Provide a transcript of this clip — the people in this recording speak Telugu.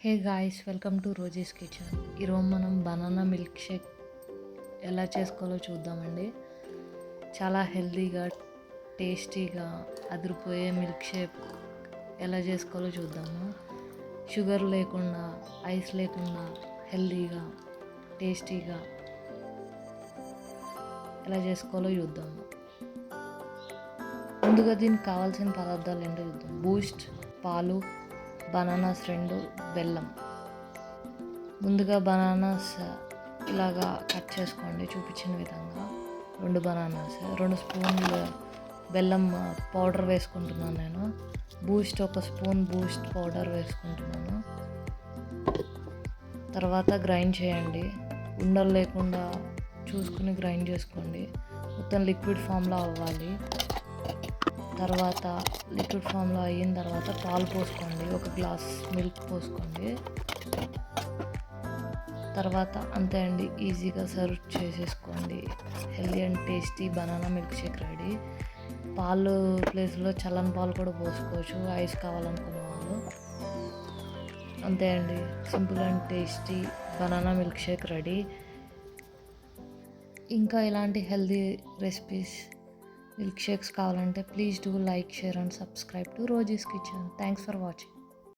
Hey guys, welcome to Rosie's kitchen. ఈరోజు మనం బనానా మిల్క్ షేక్ ఎలా చేసుకోవాలో చూద్దామండి. చాలా హెల్తీగా, టేస్టీగా అదిరిపోయే మిల్క్ షేక్ ఎలా చేసుకోవాలో చూద్దాము. షుగర్ లేకుండా, ఐస్ లేకుండా హెల్తీగా, టేస్టీగా ఎలా చేసుకోవాలో చూద్దాము. ముందుగా దీనికి కావాల్సిన పదార్థాలు ఏంటో చూద్దాం. బూస్ట్, పాలు, బనానాస్ 2, బెల్లం. ముందుగా బనానాస్ ఇలాగా కట్ చేసుకోండి చూపించిన విధంగా. 2 బనానాస్, 2 స్పూన్లు బెల్లం పౌడర్ వేసుకుంటున్నాను నేను. బూస్ట్ 1 స్పూన్ బూస్ట్ పౌడర్ వేసుకుంటున్నాను. తర్వాత గ్రైండ్ చేయండి. ఉండలు లేకుండా చూసుకుని గ్రైండ్ చేసుకోండి. మొత్తం లిక్విడ్ ఫామ్లో అవ్వాలి. తర్వాత లిక్విడ్ ఫామ్లో అయిన తర్వాత పాలు పోసుకోండి. 1 గ్లాస్ మిల్క్ పోసుకోండి. తర్వాత అంతే అండి, ఈజీగా సర్వ్ చేసేసుకోండి. Healthy and tasty banana milk shake ready. పాలు ప్లేస్లో చల్లని పాలు కూడా పోసుకోవచ్చు, ఐస్ కావాలనుకున్న వాళ్ళు. అంతే అండి, simple and tasty banana milk shake ready. ఇంకా ఇలాంటి హెల్దీ రెసిపీస్, మిల్క్ షేక్స్ కావాలంటే please do like, share and subscribe to Rosie's kitchen. Thanks for watching.